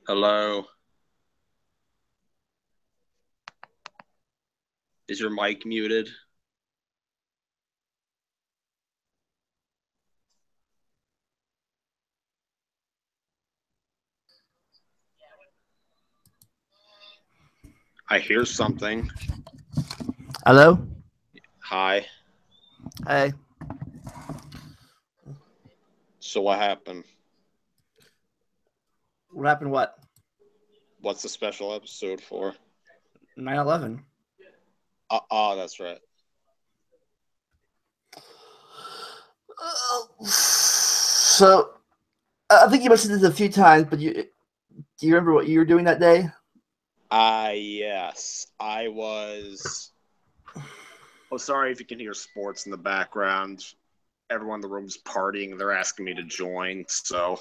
Hello. Is your mic muted? I hear something. Hello? Hi. Hey. So what happened? What happened what? What's the special episode for? 9/11. That's right. So, I think you mentioned this a few times, but do you remember what you were doing that day? Yes. I was. Oh, sorry if you can hear sports in the background. Everyone in the room's partying. They're asking me to join. So,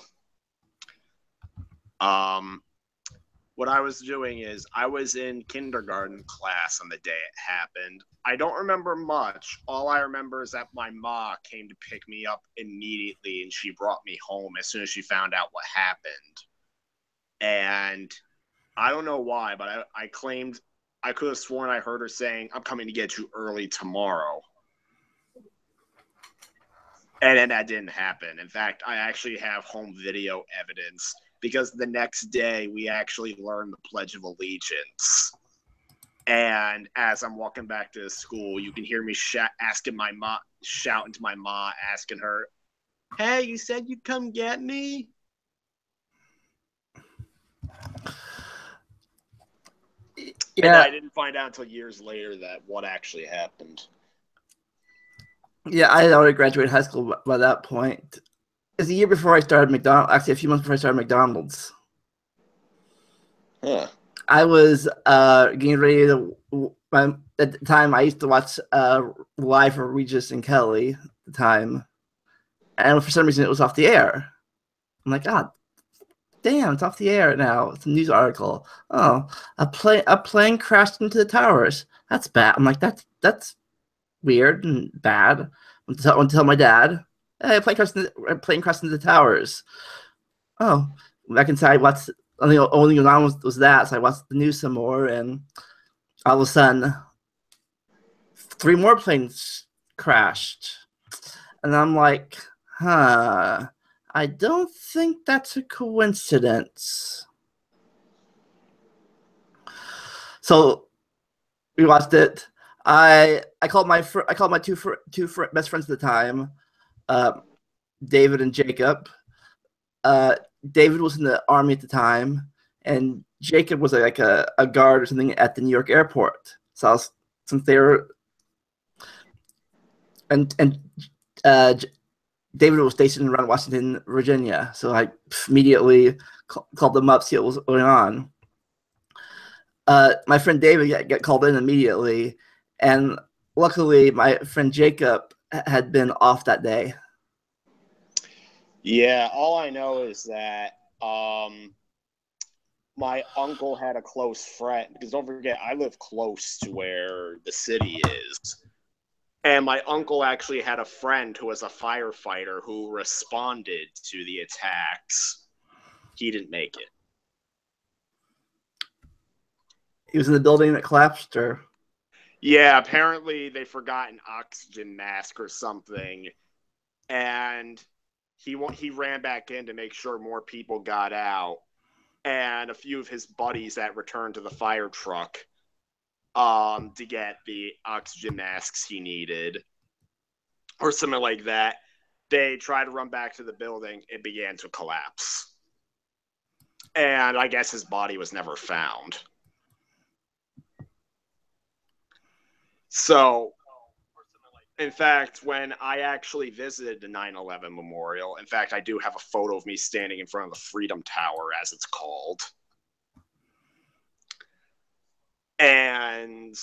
what I was doing is I was in kindergarten class on the day it happened. I don't remember much. All I remember is that my ma came to pick me up immediately and she brought me home as soon as she found out what happened. And I don't know why, but I claimed I could have sworn I heard her saying, "I'm coming to get you early tomorrow." And then that didn't happen. In fact, I actually have home video evidence because the next day we actually learned the Pledge of Allegiance. And as I'm walking back to school, you can hear me asking my mom, shouting to my mom, asking her, "Hey, you said you'd come get me?" Yeah. And I didn't find out until years later that what actually happened. Yeah, I had already graduated high school by that point. It's a year before I started McDonald's. Actually, a few months before I started McDonald's. Huh. I was getting ready to. At the time, I used to watch live for Regis and Kelly at the time, and for some reason, it was off the air. I'm like, God damn, it's off the air now. It's a news article. Oh, a plane crashed into the towers. That's bad. I'm like, that's weird and bad. I tell my dad, hey, a plane crashed into the towers. Oh, back inside, what's only on was that, so I watched the news some more, and all of a sudden, 3 more planes crashed. And I'm like, huh, I don't think that's a coincidence. So we watched it. I called my two best friends at the time, uh, David and Jacob. Uh, David was in the army at the time, and Jacob was like a guard or something at the New York airport. So since they were and uh, David was stationed around Washington, Virginia. So I immediately called them up, see what was going on. My friend David got called in immediately, and luckily my friend Jacob had been off that day. Yeah, all I know is that my uncle had a close friend, because don't forget, I live close to where the city is. And my uncle actually had a friend who was a firefighter who responded to the attacks. He didn't make it. He was in the building that collapsed, or Yeah, apparently they forgot an oxygen mask or something, and he ran back in to make sure more people got out, and a few of his buddies that returned to the fire truck to get the oxygen masks he needed or something like that. They tried to run back to the building. It began to collapse. And I guess his body was never found. So, in fact, when I actually visited the 9/11 memorial, in fact, I do have a photo of me standing in front of the Freedom Tower, as it's called. And,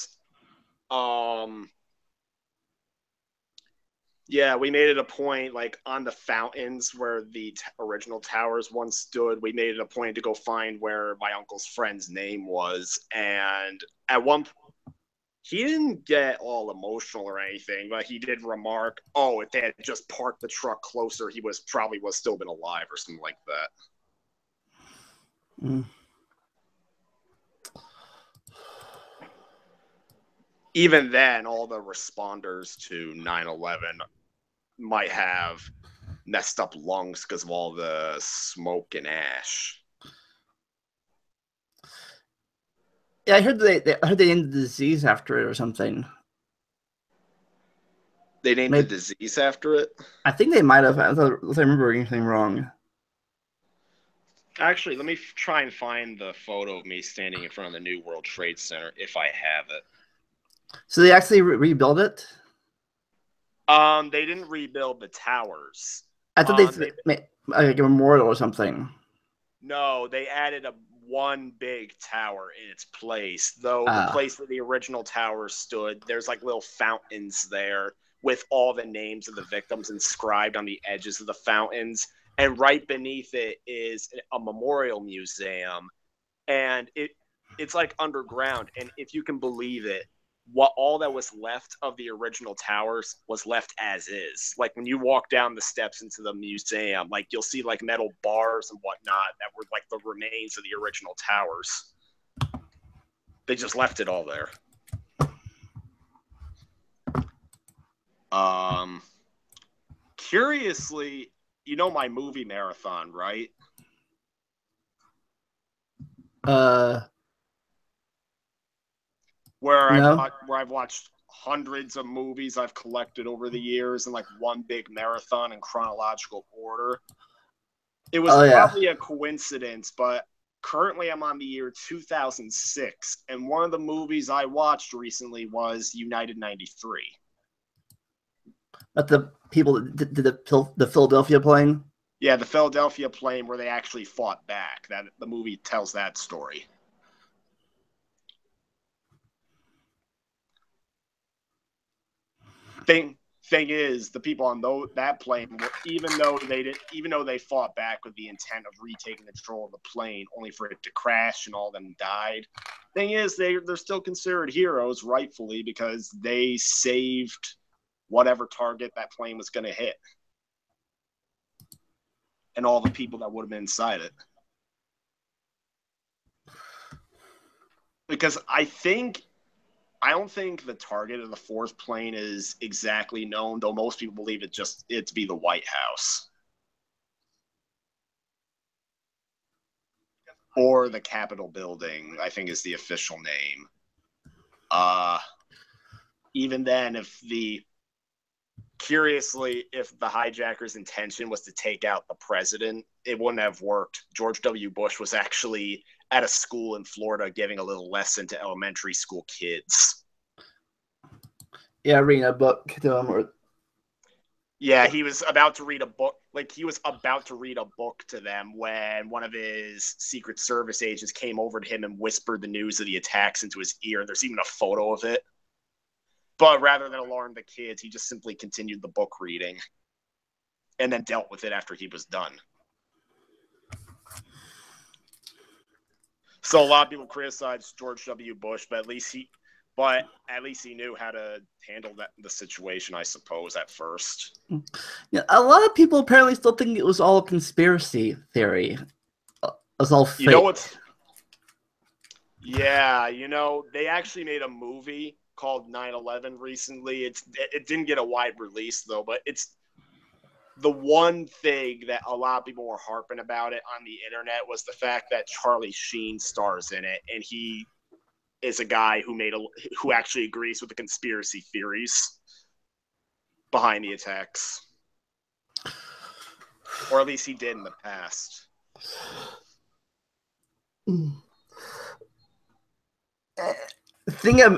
yeah, we made it a point, like on the fountains where the original towers once stood, we made it a point to go find where my uncle's friend's name was. And at one point, he didn't get all emotional or anything, but he did remark, "Oh, if they had just parked the truck closer, he was probably still been alive," or something like that. Mm. even then, all the responders to 9/11 might have messed up lungs because of all the smoke and ash. Yeah, I heard they named the disease after it or something. They named the disease after it? I think they might have. I remember anything wrong. Actually, let me try and find the photo of me standing in front of the New World Trade Center, if I have it. So they actually rebuilt it? They didn't rebuild the towers. I thought they made like a memorial or something. No, they added one big tower in its place. Though the place where the original tower stood, there's like little fountains there with all the names of the victims inscribed on the edges of the fountains. And right beneath it is a memorial museum. And it's like underground. And if you can believe it, all that was left of the original towers was left as is. Like when you walk down the steps into the museum, like you'll see like metal bars and whatnot that were like the remains of the original towers. They just left it all there. Curiously, you know my movie marathon, right? Where I've watched hundreds of movies I've collected over the years in like one big marathon in chronological order. It was probably a coincidence, but currently I'm on the year 2006, and one of the movies I watched recently was United 93. But the people did the Philadelphia plane? Yeah, the Philadelphia plane where they actually fought back. That the movie tells that story. Thing is, the people on that plane, even though they fought back with the intent of retaking control of the plane, only for it to crash and all of them died. Thing is, they're still considered heroes, rightfully, because they saved whatever target that plane was going to hit, and all the people that would have been inside it. Because I don't think the target of the fourth plane is exactly known, though most people believe it to be the White House. Or the Capitol building, I think is the official name. Even then, curiously, if the hijacker's intention was to take out the president, it wouldn't have worked. George W. Bush was actually at a school in Florida giving a little lesson to elementary school kids. Yeah, reading a book to them. Yeah, he was about to read a book. Like, he was about to read a book to them when one of his Secret Service agents came over to him and whispered the news of the attacks into his ear. There's even a photo of it. But rather than alarm the kids, he just simply continued the book reading and then dealt with it after he was done. So a lot of people criticize George W. Bush, but at least he knew how to handle the situation, I suppose, at first. Yeah, a lot of people apparently still think it was all a conspiracy theory. It was all fake. You know what's? Yeah, they actually made a movie called 9/11 recently. It didn't get a wide release though, but it's the one thing that a lot of people were harping about it on the internet was the fact that Charlie Sheen stars in it, and he is a guy who actually agrees with the conspiracy theories behind the attacks, or at least he did in the past. Thing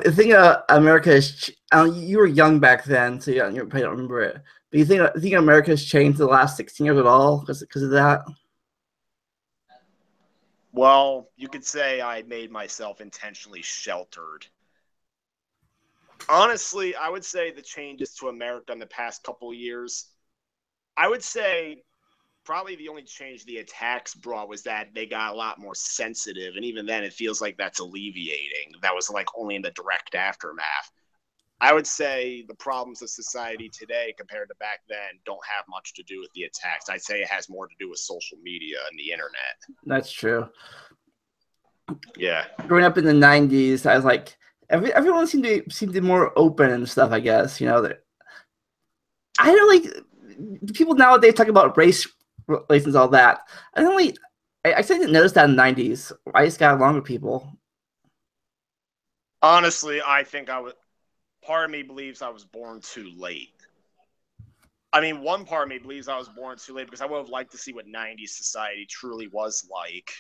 America is. You were young back then, so you probably don't remember it. But you think America has changed the last 16 years at all because of that? Well, you could say I made myself intentionally sheltered. Honestly, I would say the changes to America in the past couple of years, I would say probably the only change the attacks brought was that they got a lot more sensitive. And even then, it feels like that's alleviating. That was like only in the direct aftermath. I would say the problems of society today compared to back then don't have much to do with the attacks. I'd say it has more to do with social media and the internet. That's true. Yeah. Growing up in the 90s, I was like, Everyone seemed to be more open and stuff. I guess I don't like people nowadays talk about race relations, all that. I don't really. I didn't notice that in the '90s. I just got along with people. Honestly, I think I was. Part of me believes I was born too late. I mean, one part of me believes I was born too late because I would have liked to see what '90s society truly was like.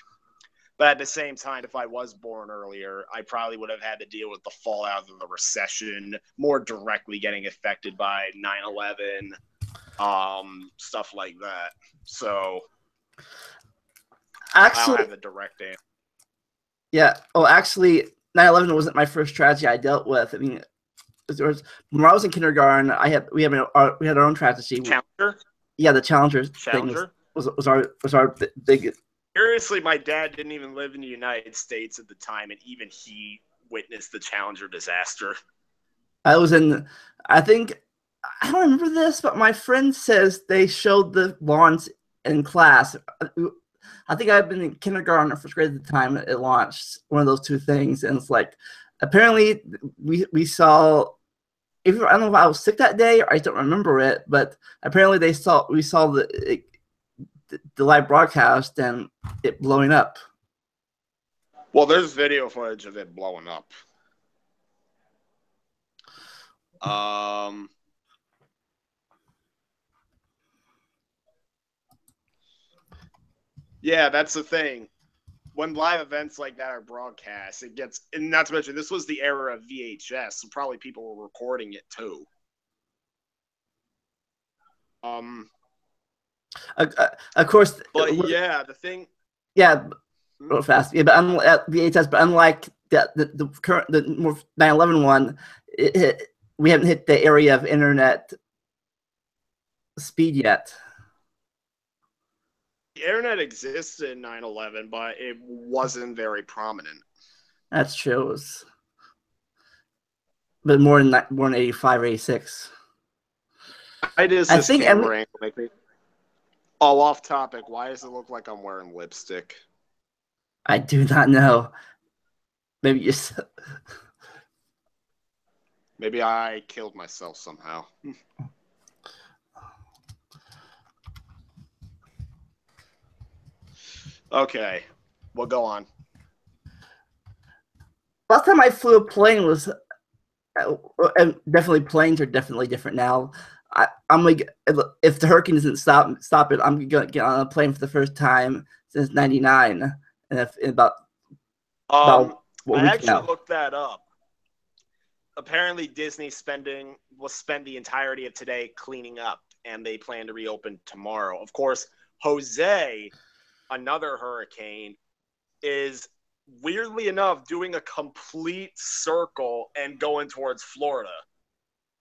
But at the same time, if I was born earlier, I probably would have had to deal with the fallout of the recession, more directly getting affected by 9/11, stuff like that. So I don't Actually, have the direct answer. yeah. Oh, actually, 9/11 wasn't my first tragedy I dealt with. I mean, when I was in kindergarten, we had our own tragedy. Challenger? Yeah, the Challenger thing Challenger? was our big. Seriously, my dad didn't even live in the United States at the time, and even he witnessed the Challenger disaster. I was in. I think I don't remember this, but my friend says they showed the launch in class. I think I've been in kindergarten or first grade at the time it launched, one of those two things, and it's like apparently we saw. I don't know if I was sick that day or I don't remember it, but apparently we saw the live broadcast and it blowing up. Well, there's video footage of it blowing up. Yeah, that's the thing. When live events like that are broadcast, it gets, and not to mention, this was the era of VHS, so probably people were recording it too. Of course, but yeah, the thing. Yeah, real fast. Yeah, but VHS, but unlike the current the more 9/11 one, we haven't hit the area of internet speed yet. The internet existed in 9/11, but it wasn't very prominent. That's true. It was, but more than 85 or 86. I just I this think camera angle make me. Oh, off topic. Why does it look like I'm wearing lipstick? I do not know. Maybe just Maybe I killed myself somehow. Okay, we'll go on. last time I flew a plane was definitely planes are definitely different now. I'm like, if the hurricane doesn't stop it, I'm gonna get on a plane for the first time since '99, and if in about I a week actually now. looked that up. Apparently, Disney will spend the entirety of today cleaning up, and they plan to reopen tomorrow. Of course, Jose, another hurricane, is weirdly enough doing a complete circle and going towards Florida.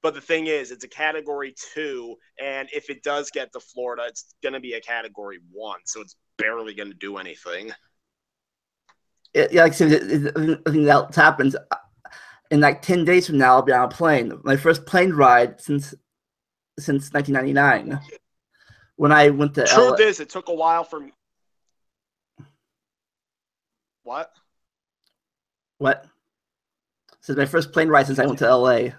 But the thing is, it's a category 2, and if it does get to Florida, it's going to be a category 1, so it's barely going to do anything. Yeah, like I said, I think that happens. In like 10 days from now, I'll be on a plane. My first plane ride since 1999. When I went to Truth is, it took a while for me. What? Since my first plane ride since I went to LA.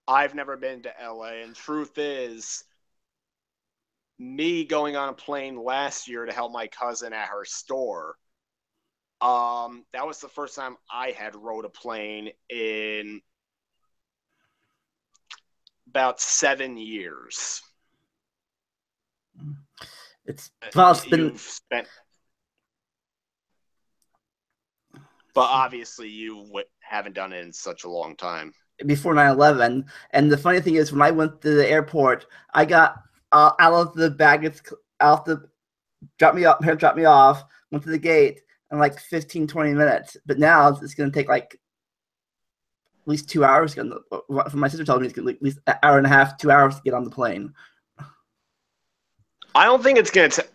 I've never been to LA, and truth is, me going on a plane last year to help my cousin at her store. That was the first time I had rode a plane in about 7 years. It's spent, but obviously you haven't done it in such a long time. Before 9/11, and the funny thing is, when I went to the airport, I got out of the baggage, dropped me off, went to the gate in like 15-20 minutes. But now it's going to take like at least 2 hours. My sister told me it's going to at least an hour and a half, 2 hours to get on the plane. I don't think it's going to.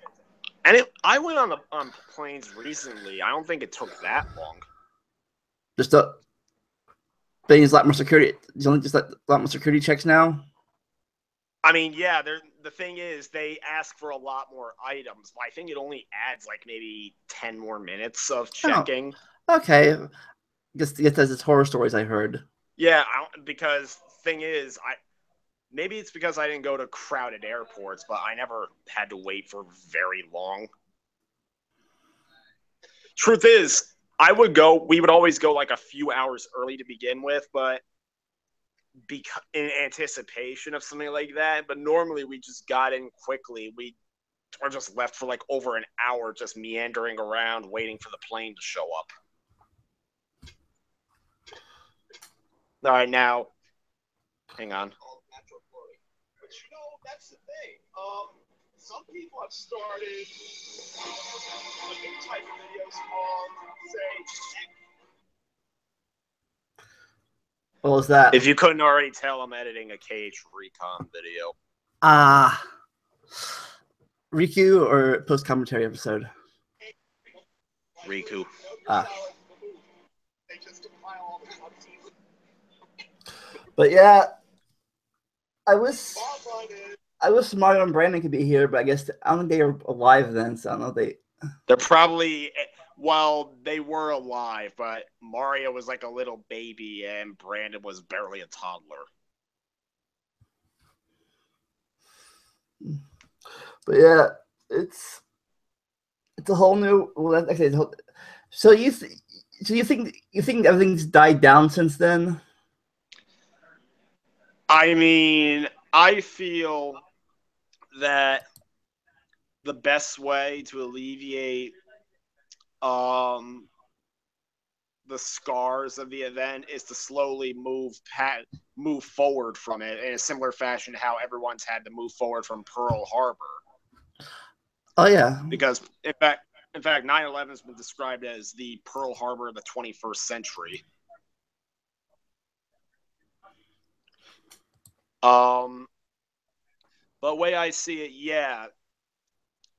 I went on planes recently. I don't think it took that long. But there's a lot more security. There's only just a lot more security checks now. I mean, yeah. The thing is, they ask for a lot more items. But I think it only adds like maybe 10 more minutes of checking. Oh, okay. Just as it's horror stories I heard. Yeah, because thing is, maybe it's because I didn't go to crowded airports, but I never had to wait for very long. Truth is, we would always go like a few hours early to begin with, but in anticipation of something like that. But normally we just got in quickly. We were just left for like over an hour just meandering around waiting for the plane to show up. All right, now, hang on. But that's the thing. Some people have started a new type of videos called, say, What was that? if you couldn't already tell, I'm editing a KH Recon video. Riku or post commentary episode? Riku. But yeah, I wish Mario and Brandon could be here, but I guess I don't think they are alive then, so I don't know if they're probably, well, they were alive, but Mario was like a little baby and Brandon was barely a toddler. But yeah, it's a whole new. Well, actually, so you think everything's died down since then? I mean, I feel that the best way to alleviate the scars of the event is to slowly move forward from it in a similar fashion to how everyone's had to move forward from Pearl Harbor. Oh yeah, because in fact 9/11 has been described as the Pearl Harbor of the 21st century. But way I see it, yeah,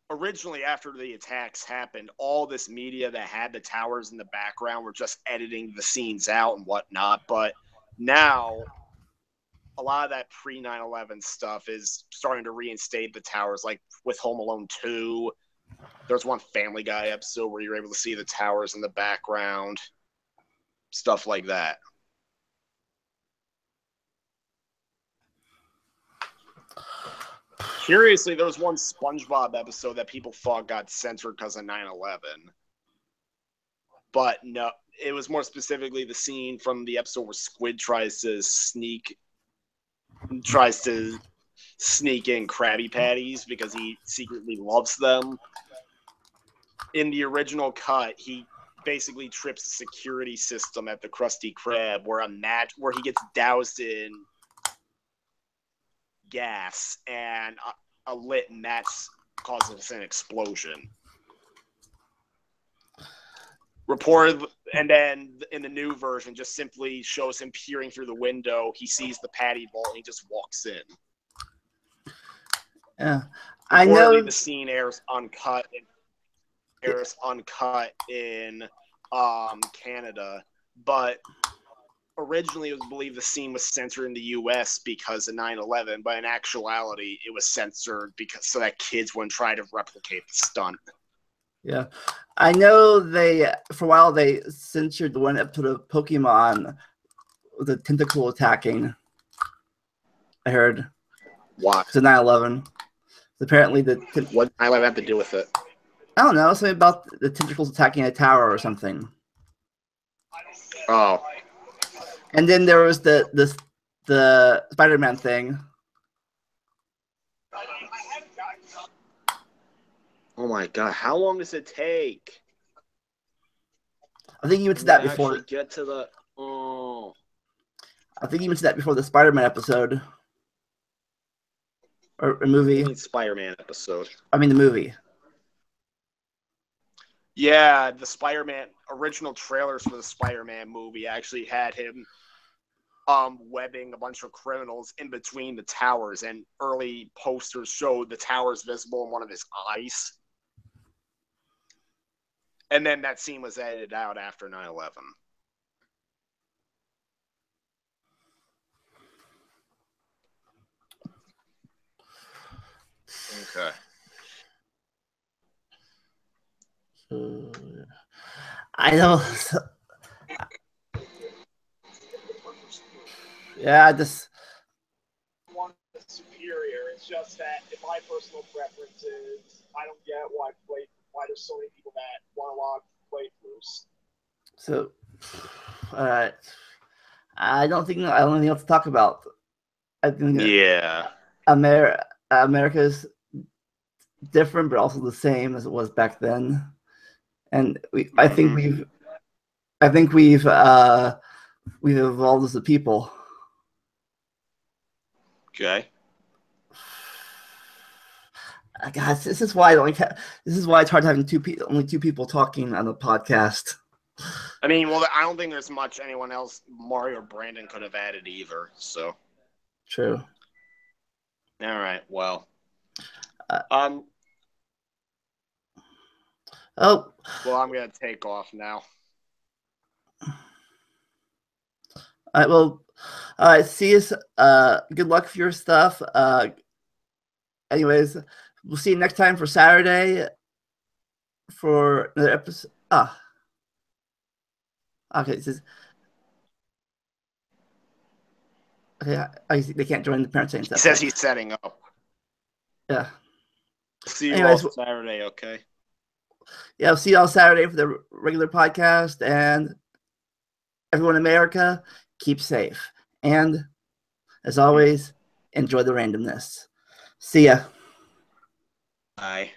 originally after the attacks happened, all this media that had the towers in the background were just editing the scenes out and whatnot. But now a lot of that pre 9/11 stuff is starting to reinstate the towers, like with Home Alone 2. There's one Family Guy episode where you're able to see the towers in the background, stuff like that. Curiously, there was one SpongeBob episode that people thought got censored because of 9/11. But no, it was more specifically the scene from the episode where Squid tries to sneak in Krabby Patties because he secretly loves them. In the original cut, he basically trips the security system at the Krusty Krab where he gets doused in gas and a lit match causes an explosion. Reported, and then in the new version, just simply shows him peering through the window. He sees the patty bowl and he just walks in. Yeah, I know the scene airs uncut in Canada, but originally it was believed the scene was censored in the U.S. because of 9/11, but in actuality, it was censored so that kids wouldn't try to replicate the stunt. Yeah, I know for a while they censored the one episode of Pokemon with the tentacle attacking. I heard. Why? Because of 9/11. Apparently what 9/11 have to do with it? I don't know, something about the tentacles attacking a tower or something. Oh. And then there was the Spider-Man thing. Oh my god! How long does it take? I think you mentioned that before. Get to the. Oh. I think you mentioned that before the Spider-Man episode. Or a movie. I mean Spider-Man episode. I mean the movie. Yeah, the Spider-Man original trailers for the Spider-Man movie actually had him webbing a bunch of criminals in between the towers, and early posters showed the towers visible in one of his eyes. And then that scene was edited out after 9/11. Okay. I know. Yeah, I just one is superior. It's just that in my personal preferences, I don't get why there's so many people that want to log playthroughs. so. All right. I don't think I don't think else to talk about. I think Yeah. America's different, but also the same as it was back then. And I think we've evolved as a people. Okay. Guys, this is why it's hard having only two people talking on the podcast. I mean, well, I don't think there's much anyone else Mario or Brandon could have added either. So. True. All right. Well. Oh. Well, I'm gonna take off now. All right. Well. All right. See you. Good luck for your stuff. Anyways, we'll see you next time for Saturday for another episode. Okay. It says. Okay. They can't join the parent saying stuff. He says he's setting up. Yeah. See you all Saturday. Okay. Yeah, I'll see you all Saturday for the regular podcast. And everyone in America, keep safe. And as always, enjoy the randomness. See ya. Bye.